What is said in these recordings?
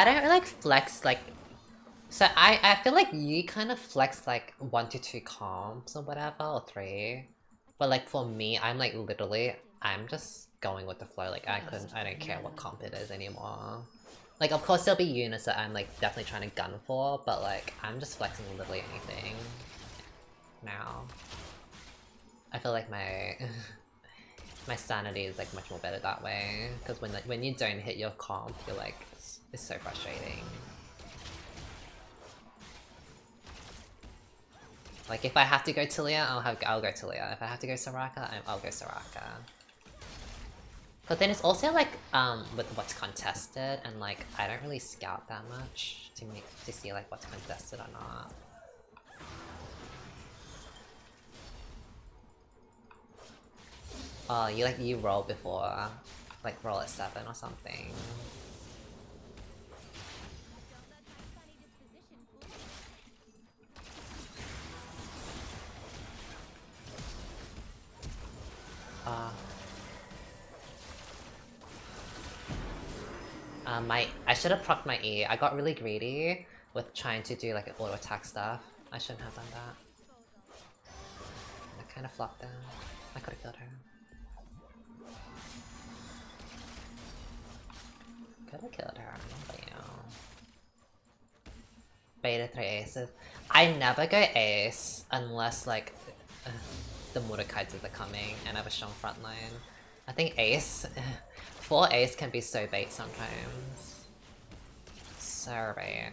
I don't like flex like. So I feel like you kind of flex like 1 to 2 comps or whatever, or 3. But like for me, I'm like literally, I'm just going with the flow. Like I don't care what comp it is anymore. Like of course there'll be units that I'm like definitely trying to gun for, but like I'm just flexing literally anything now. I feel like my my sanity is like much more better that way, because when you don't hit your comp, you're like it's so frustrating. Like if I have to go Tilia, I'll go Tilia. If I have to go Soraka, I'll go Soraka. But then it's also like with what's contested, and like I don't really scout that much to see like what's contested or not. Oh, you roll before, like roll at 7 or something. I should have procced my E. I got really greedy with trying to do like an auto attack stuff. I shouldn't have done that. I kind of flopped down. I could have killed her. Could have killed her, but you know. Beta 3 aces. I never go ace unless like the Mordekaiser are coming and I have a strong front line. I think ace, 4 ace can be so bait sometimes. So bait.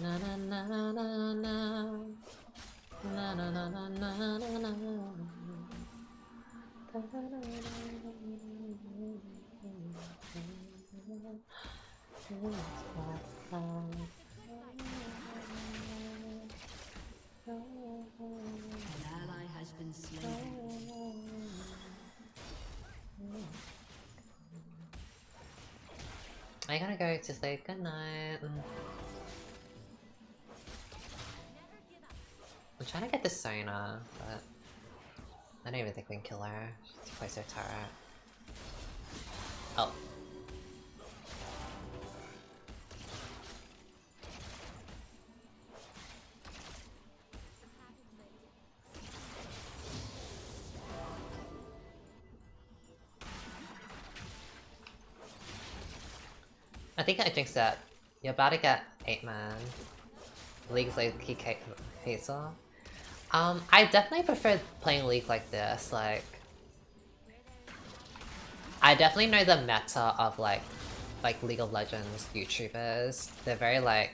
Na na na na na na na na na na na na. An ally has been slain. I gotta go to sleep. Good night. I'm trying to get the Sona, but I don't even think we can kill her. She's close to a turret. Oh. I think I jinxed that. You're about to get 8-man. League's like he face off. I definitely prefer playing League like this, like... I definitely know the meta of like League of Legends YouTubers. They're very like,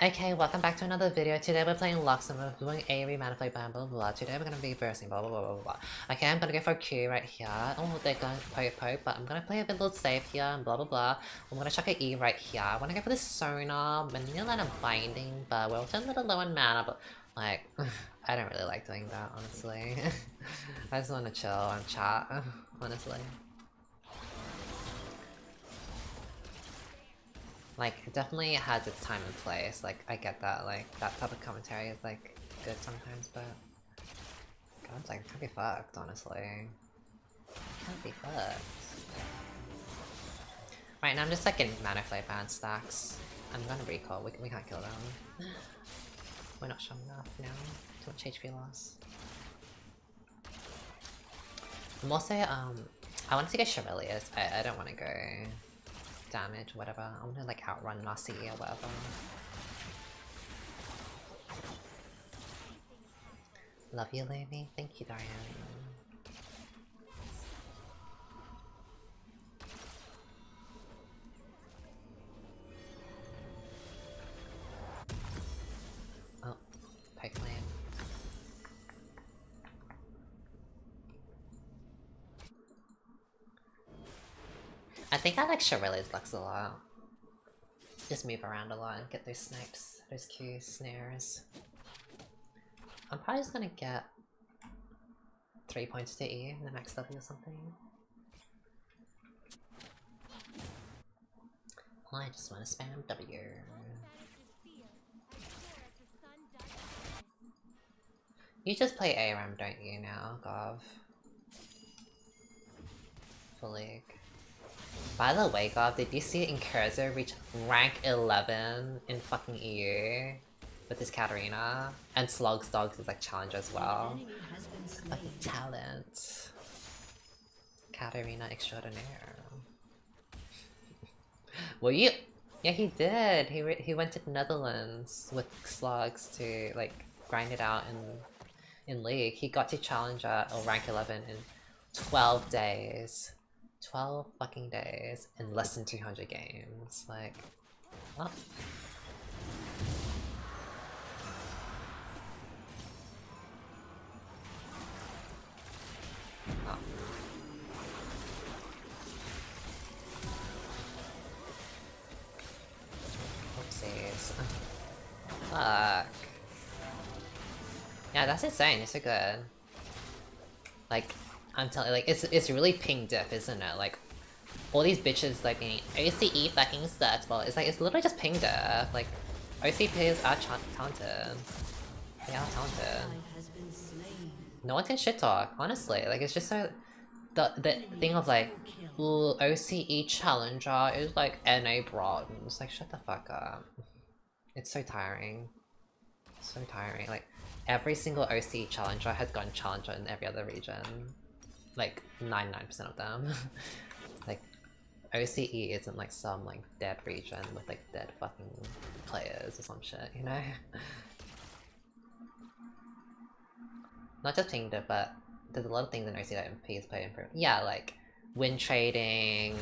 okay, welcome back to another video. Today we're playing Lux and we're doing AoE Manipulate blah blah blah. Today we're gonna be bursting blah blah blah blah blah. Okay, I'm gonna go for a Q right here. Oh, they're going poke, but I'm gonna play a bit little safe here and blah blah blah. I'm gonna chuck an E right here. I wanna go for this Sonar, Manila and Binding, but we're also a little low on mana, but like, I don't really like doing that, honestly. I just wanna chill and chat, honestly. Like, it definitely has its time and place, like, I get that, like, that type of commentary is, like, good sometimes, but... God, like, it can't be fucked, honestly. It can't be fucked. Right now I'm just, like, in Mana Flare Band stacks. I'm gonna recall, we can't kill them. We're not strong enough now. Too much HP loss. I'm also, I want to get Shurelya's. I don't want to go... damage, whatever. I want to like outrun Nasi or whatever. Love you, Lamy. Thank you, Diane. Oh, Pike Lane. I think I like Shurelya's Lux a lot. Just move around a lot and get those snipes, those Q snares. I'm probably just gonna get 3 points to E in the max level or something. I just wanna spam W. You just play ARAM, don't you now, Gov? For League. By the way, Gov, did you see Incurso reach rank 11 in fucking EU? With this Katarina? And Slog's Dogs is like challenge as well. Fucking talent. Katarina extraordinaire. Well, you... Yeah, he did! He went to the Netherlands with Slugs to like grind it out in League. He got to Challenger or rank 11 in 12 days. 12 fucking days in less than 200 games. Like, what? Oh. Oopsies. Fuck. Yeah, that's insane. It's so good. Like, I'm telling, like, it's really ping diff, isn't it? Like, all these bitches like being OCE fucking sucks, but it's like it's literally just ping diff. Like, OC players are talented. They are talented. No one can shit talk, honestly. Like, it's just so the thing of like, ooh, OCE challenger is like NA bronze. Like, shut the fuck up. It's so tiring. So tiring. Like, every single OCE challenger has gone challenger in every other region. Like 99% of them. Like OCE isn't like some like dead region with like dead fucking players or some shit, you know? Not just pinged it, but there's a lot of things in OCE that MP is played improve. Yeah, like win trading,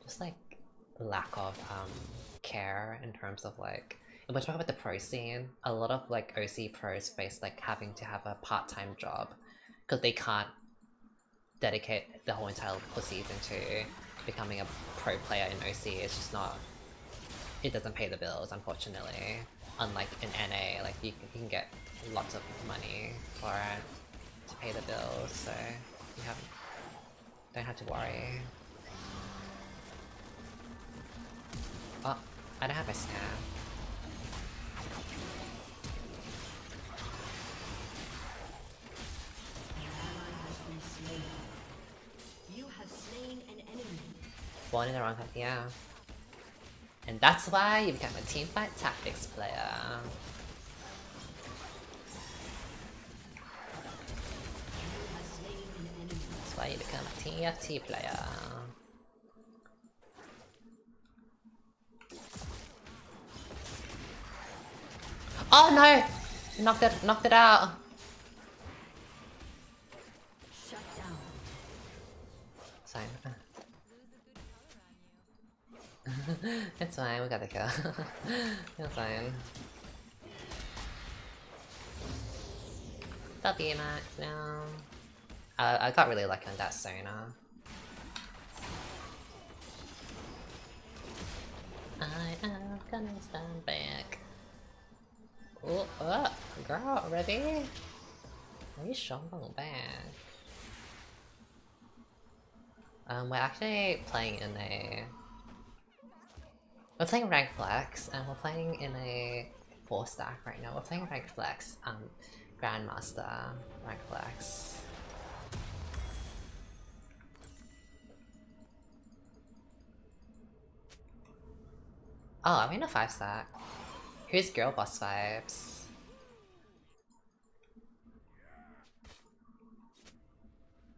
just like lack of care in terms of like, if we're talking about the pro scene, a lot of like OC pros face like having to have a part-time job because they can't dedicate the whole entire season to becoming a pro player in OC. It's just not, it doesn't pay the bills, unfortunately. Unlike in NA, like you can get lots of money for it to pay the bills, so you don't have to worry. Oh, I don't have a snap. Born in the wrong time, yeah. And that's why you become a teamfight tactics player. That's why you become a TFT player. Oh no! Knocked it out! Sorry. It's fine, we got the kill. It's fine. W max now. I got really lucky on that Sona. I am gonna stand back. Oh, girl, ready? Are you strong back? We're actually playing in a... We're playing Rank Flex, and we're playing in a 4-stack right now. We're playing Rank Flex, Grandmaster Rank Flex. Oh, I'm in a 5-stack. Who's girl boss vibes?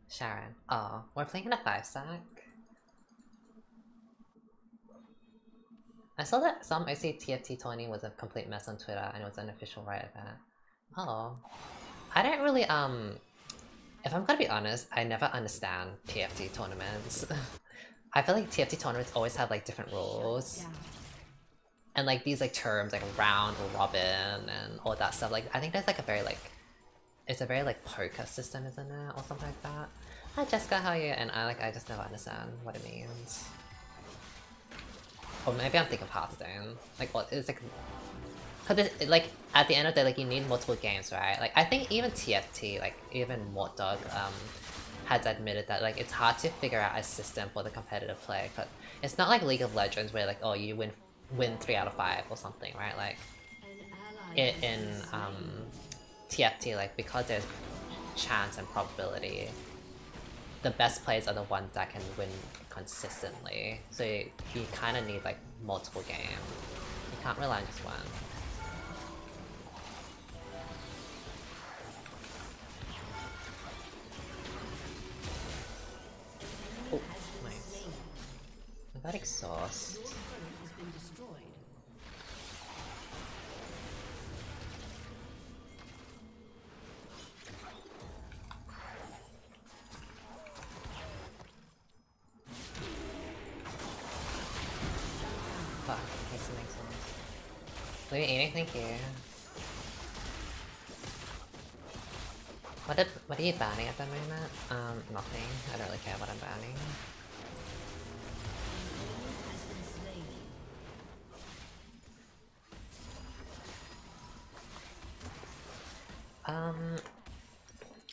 Sharon. Oh, we're playing in a 5-stack. I saw that some OC TFT 20 was a complete mess on Twitter and it was an official riot event. Oh. I don't really, if I'm gonna be honest, I never understand TFT tournaments. I feel like TFT tournaments always have like different rules. And like these like terms like round robin and all that stuff. Like I think there's like a very like, it's a very like poker system, isn't it? Or something like that. Hi Jessica, how are you? And I just never understand what it means. Or maybe I'm thinking of Hearthstone. Like, what is like... Because like, at the end of the day, like, you need multiple games, right? Like, I think even TFT, like, even Mortdog, has admitted that, like, it's hard to figure out a system for the competitive play. But it's not like League of Legends where, like, oh, you win 3 out of 5 or something, right? Like, in TFT, like, because there's chance and probability, the best players are the ones that can win consistently. So you kind of need like multiple games. You can't rely on just one. Oh, nice. I got exhaust. Fuck, makes sense. Let me eating, thank you. What are you banning at the moment? Nothing. I don't really care what I'm banning.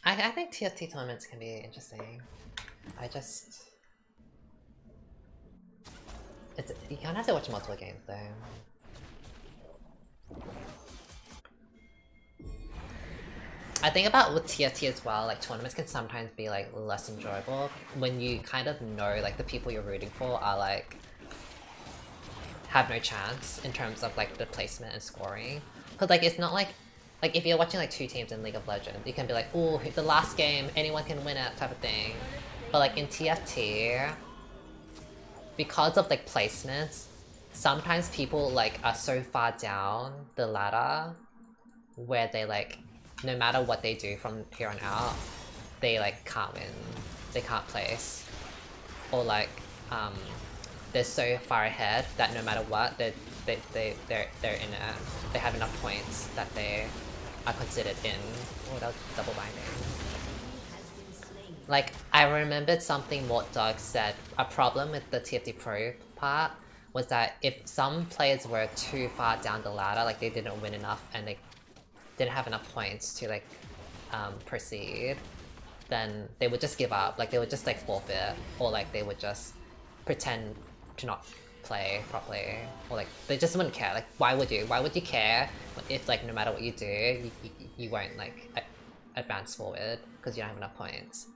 I think TFT tournaments can be interesting. You kind of have to watch multiple games though. I think about with TFT as well, like tournaments can sometimes be like less enjoyable when you kind of know like the people you're rooting for are like have no chance in terms of like the placement and scoring. Cause like it's not like if you're watching like two teams in League of Legends, you can be like, oh, the last game, anyone can win it type of thing. But like in TFT, because of like placements, sometimes people like are so far down the ladder where they like no matter what they do from here on out, they like can't win. They can't place. Or like they're so far ahead that no matter what, they're in it. They have enough points that they are considered in. Oh, that was double binding. Like, I remembered something Mortdog said. A problem with the TFT Pro part was that if some players were too far down the ladder, like they didn't win enough and they didn't have enough points to like proceed, then they would just give up. Like they would just like forfeit, or like they would just pretend to not play properly, or like they just wouldn't care. Like why would you care if like no matter what you do, you won't like advance forward because you don't have enough points.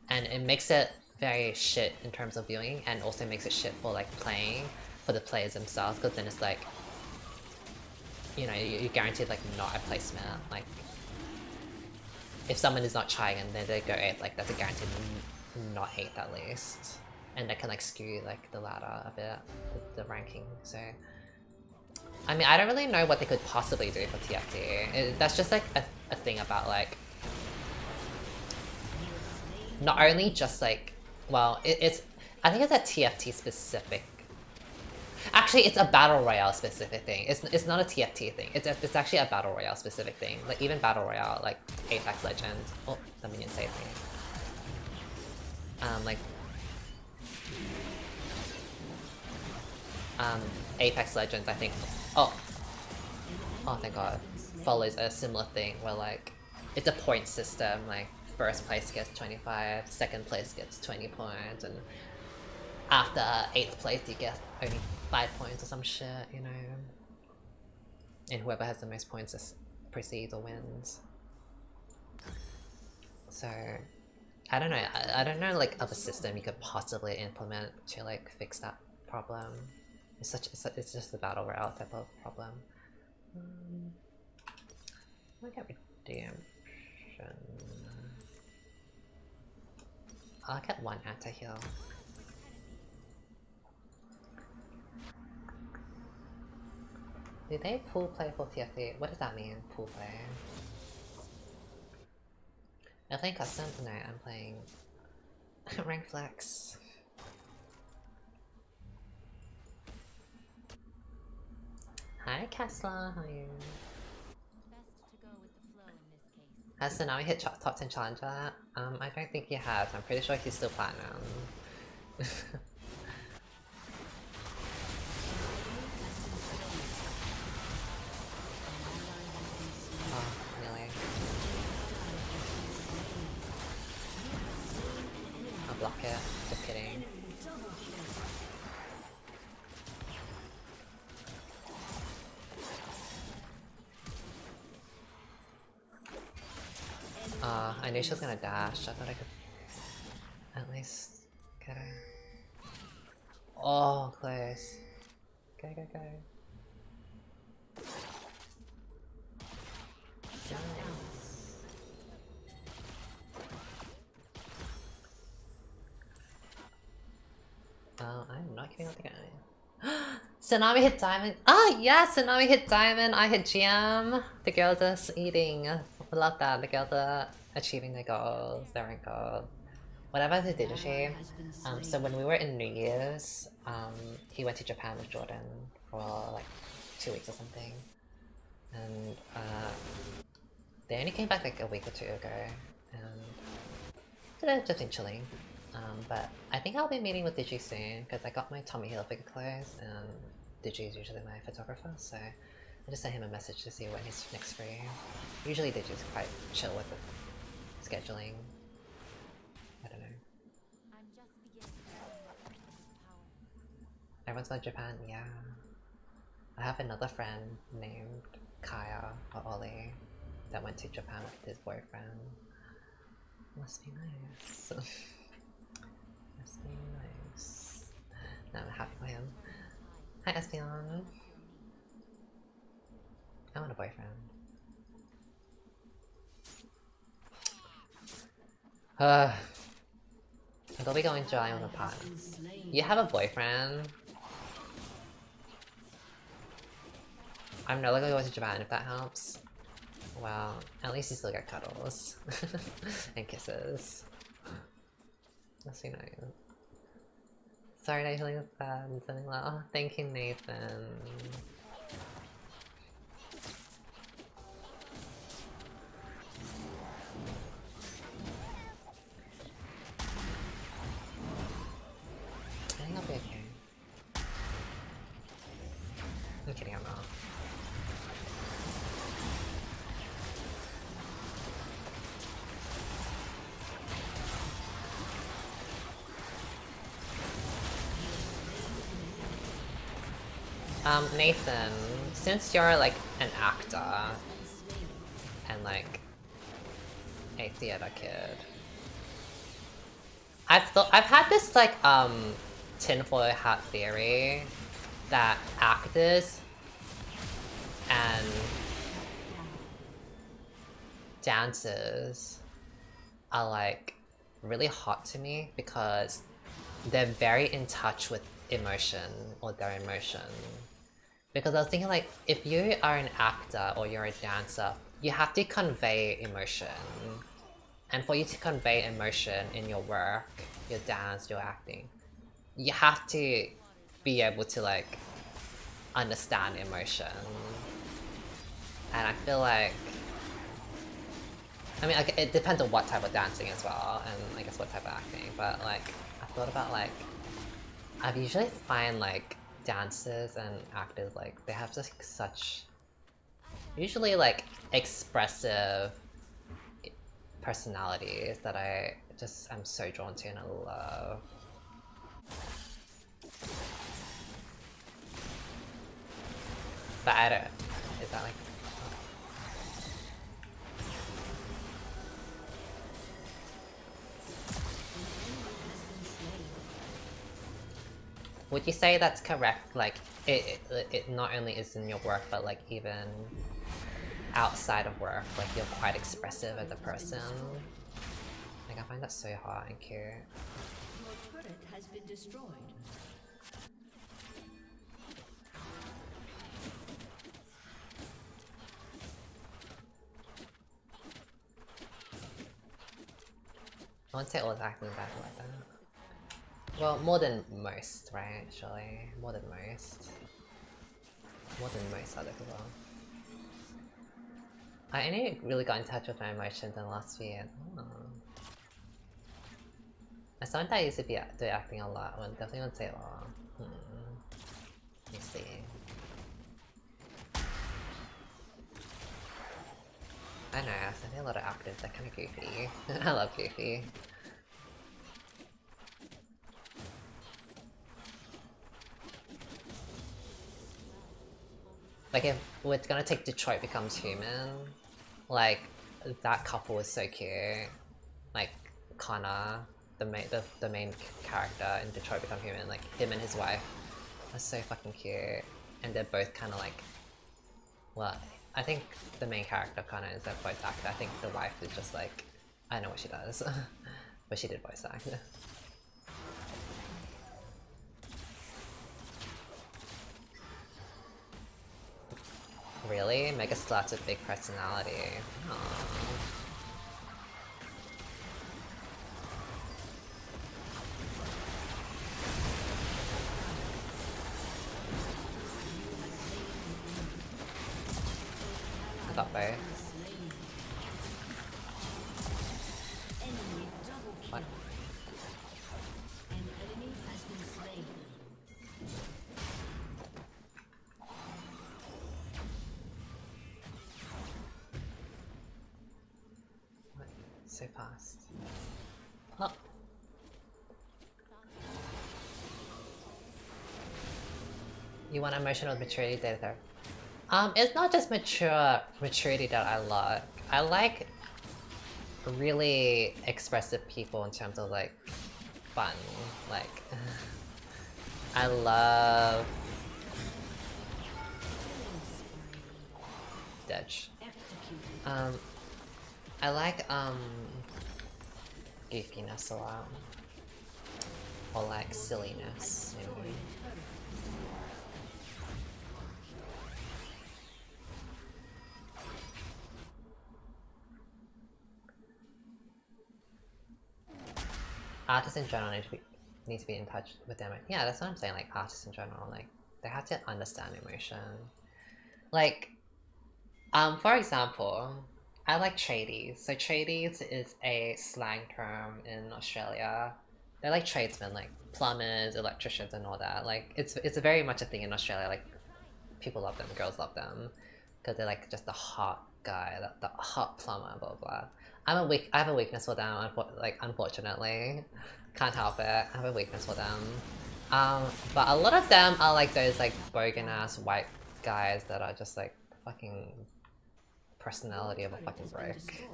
And it makes it very shit in terms of viewing, and also makes it shit for like playing for the players themselves, because then it's like, you know, you're guaranteed like not a placement. Like if someone is not trying and then they go 8th, like that's a guaranteed not 8th at least, and that can like skew like the ladder a bit, the ranking. So I mean, I don't really know what they could possibly do for TFT. That's just like a thing about like, not only just like, well, I think it's a TFT specific. Actually, it's a Battle Royale specific thing. It's not a TFT thing. It's actually a Battle Royale specific thing. Like even Battle Royale, like Apex Legends. Oh, the minion saved me. Like Apex Legends, I think. Oh, thank God. Follows a similar thing where like it's a point system. Like first place gets 25, second place gets 20 points, and after 8th place you get only 5 points or some shit, you know. And whoever has the most points just proceeds or wins. So I don't know. I don't know like of a system you could possibly implement to like fix that problem. It's just a battle royale type of problem. I get redemption. I'll get one anti-heal. Did they pool play for TFT? What does that mean, pool play? I'm playing custom? No, I'm playing rank flex. Hi Kessler, how are you? Has Tsunami hit top 10 challenger? I don't think he has. I'm pretty sure he's still platinum. it. Just kidding. I knew she was gonna dash. I thought I could at least get her. Oh, close. Go, go, go. I'm not kidding with the guy. Tsunami hit diamond. Oh yeah, Tsunami hit diamond. I hit GM. The girls are eating. I love that. The girls are achieving their goals, their rank goals. Whatever they did, she. So when we were in New Year's, he went to Japan with Jordan for like 2 weeks or something, and they only came back like a week or 2 ago, and they've just been chilling. But I think I'll be meeting with Digi soon because I got my Tommy Hilfiger clothes, and Digi is usually my photographer, so I just sent him a message to see when he's next free. Usually Digi's quite chill with the scheduling. I don't know. Everyone's going to Japan? Yeah. I have another friend named Kaya or Ollie that went to Japan with his boyfriend. Must be nice. Must be nice. No, I'm happy for him. Hi Espion. I want a boyfriend. I'll be going July on a pod. You have a boyfriend? I'm no longer going to Japan if that helps. Well, at least you still get cuddles. And kisses. That's so nice. Sorry that you're feeling sad and something like, oh, thank you, Nathan. I think I'll be okay. I'm kidding, I'm not. Nathan, since you're like an actor and like a theater kid, I've had this like tinfoil hat theory that actors and dancers are like really hot to me because they're very in touch with emotion or their emotion. Because I was thinking like, if you are an actor or you're a dancer, you have to convey emotion. And for you to convey emotion in your work, your dance, your acting, you have to be able to like understand emotion. And I feel like, I mean, like, it depends on what type of dancing as well, and I guess what type of acting, but like, I thought about like, I usually find like dancers and actors, like, they have just such, usually like, expressive personalities that I just am so drawn to and I love. But I don't, is that like, would you say that's correct? Like, it not only is in your work, but like even outside of work, like you're quite expressive as a person. Like I find that so hot and cute. Your turret has been destroyed. I wouldn't say all acting bad like that. Well, more than most, right? Surely. More than most. More than most other people. I only really got in touch with my emotions in the last few years. Oh. As someone that used to be do acting a lot, I definitely wouldn't say a lot. Let me see. I know, I think a lot of actors are kind of goofy. I love goofy. Like if we're gonna take Detroit Becomes Human, like that couple was so cute. Like Connor, the main character in Detroit Become Human, like him and his wife are so fucking cute, and they're both kind of like, well, I think the main character Connor is a voice actor. I think the wife is just like, I don't know what she does, but she did voice act. Really? Mega Slut's a big personality. Aww. I got both. What? So fast. Oh. You want emotional maturity data? It's not just maturity that I like. I like really expressive people in terms of like fun. Like I love Ditch. I like goofiness a lot. Or like silliness, maybe. Artists in general need to be in touch with them. Yeah, that's what I'm saying, like artists in general, like they have to understand emotion. Like for example, I like tradies. So tradies is a slang term in Australia. They're like tradesmen, like plumbers, electricians and all that. Like it's very much a thing in Australia, like people love them, girls love them. Because they're like just the hot guy, the hot plumber, blah blah. I have a weakness for them, like unfortunately. Can't help it, I have a weakness for them. But a lot of them are like those like bogan ass white guys that are just like fucking personality of a fucking brick.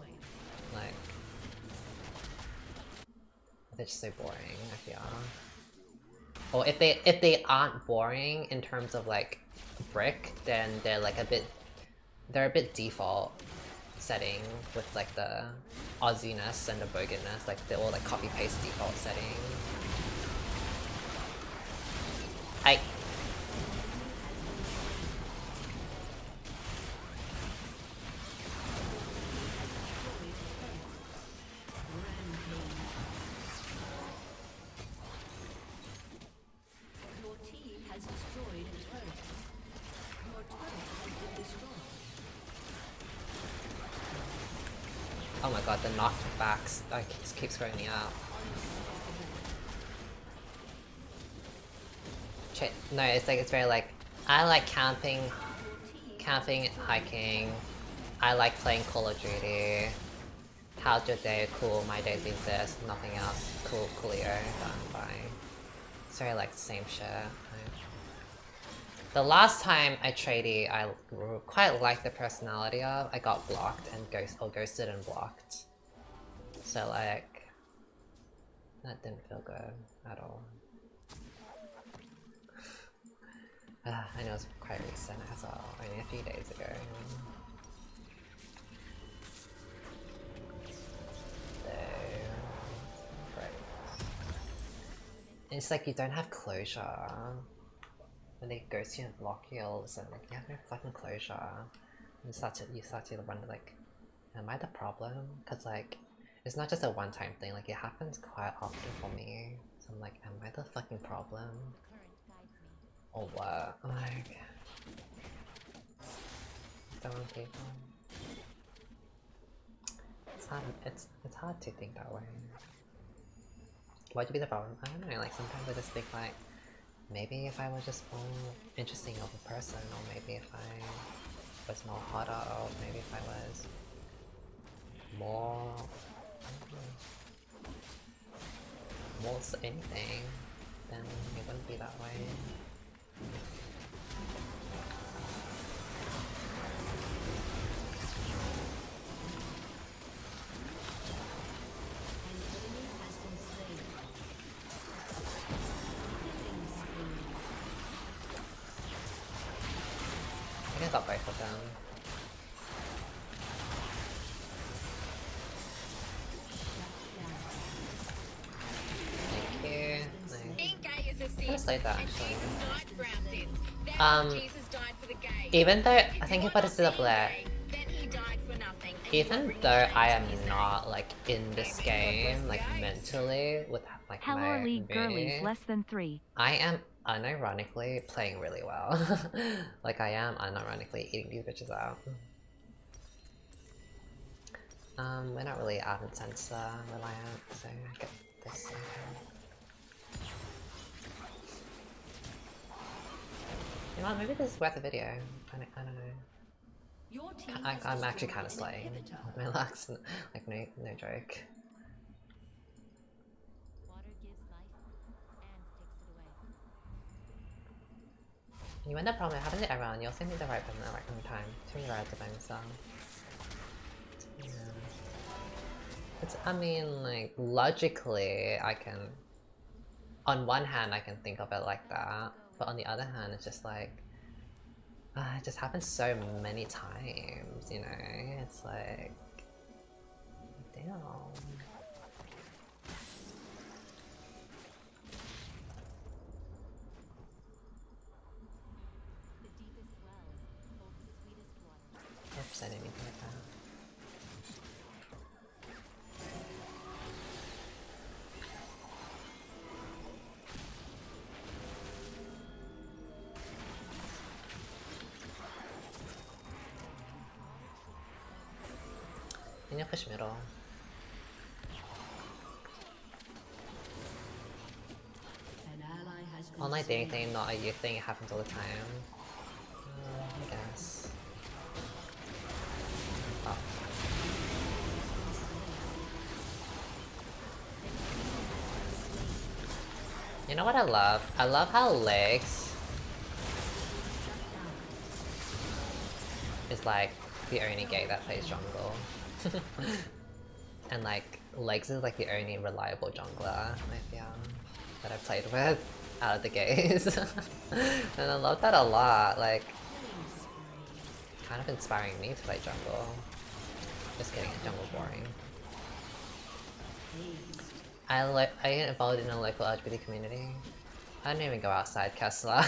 Like they're just so boring, I feel. Or if they aren't boring in terms of like brick, then they're like a bit default setting with like the Aussie-ness and the bogan-ness, like they're all like copy paste default setting. Oh my god, the knockbacks keeps throwing me out. No, it's like, it's very like, I like camping, hiking. I like playing Call of Duty. How's your day? Cool, my day's been this, nothing else. Cool, coolio, done, bye. It's very like the same shit. The last time I traded, I quite liked the personality of, I got blocked and ghosted and blocked. So like, that didn't feel good at all. I know it's quite recent as well, only a few days ago. So, right. It's like you don't have closure. When they ghost you and block you all of a sudden, like you have no fucking closure. You start to wonder like, am I the problem? Cause like, it's not just a one-time thing, like it happens quite often for me. So I'm like, am I the fucking problem? Or what? Like, don't want people. It's hard to think that way. Why'd you be the problem? I don't know, like sometimes I just think like, maybe if I was just more interesting of a person, or maybe if I was more hotter, or maybe if I was more... more anything, then it wouldn't be that way. slayed that actually. Even though I think if I just did a black, even though I am not like in this game like mentally with like my girlies less than 3. I am unironically playing really well. Like I am unironically eating these bitches out. We're not really ardent sensor reliant, so I get this. You know what, maybe this is worth a video. I don't know. I'm actually kind of slaying with my lax, like no joke. You end up probably having it around, you'll send me the right button at the right time. Too many rides by myself. Yeah. It's, I mean, like, logically, I can... On one hand, I can think of it like that, but on the other hand, it's just like... it just happens so many times, you know? It's like... Damn. Oops, I didn't mean to hit that. You need to push middle. Online dating thing, not a youth thing, it happens all the time. I guess. Oh. You know what I love? I love how Legs is like the only gay that plays jungle. And like Legs is like the only reliable jungler I feel that I've played with out of the gays. And I love that a lot, like kind of inspiring me to play jungle. Just kidding, jungle boring. I get involved in a local LGBT community. I don't even go outside, Kessler.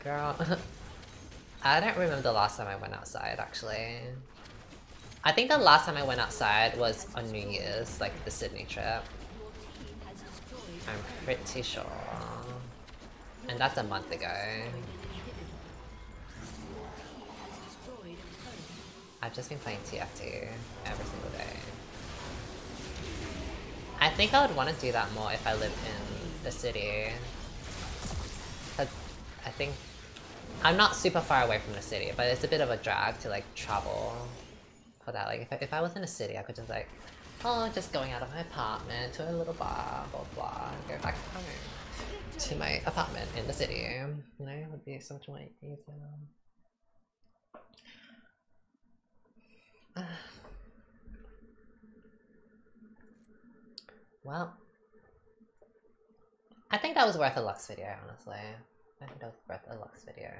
Girl. I don't remember the last time I went outside, actually. I think the last time I went outside was on New Year's, like the Sydney trip. I'm pretty sure. And that's a month ago. I've just been playing TFT every single day. I think I would want to do that more if I lived in the city. Cause I think I'm not super far away from the city, but it's a bit of a drag to like travel for that. Like if I was in a city, I could just like, oh, just going out of my apartment to a little bar, blah blah, and go back home to my apartment in the city. You know, it would be so much more easier. Well, I think that was worth a Lux video, honestly. I think that was worth a Lux video.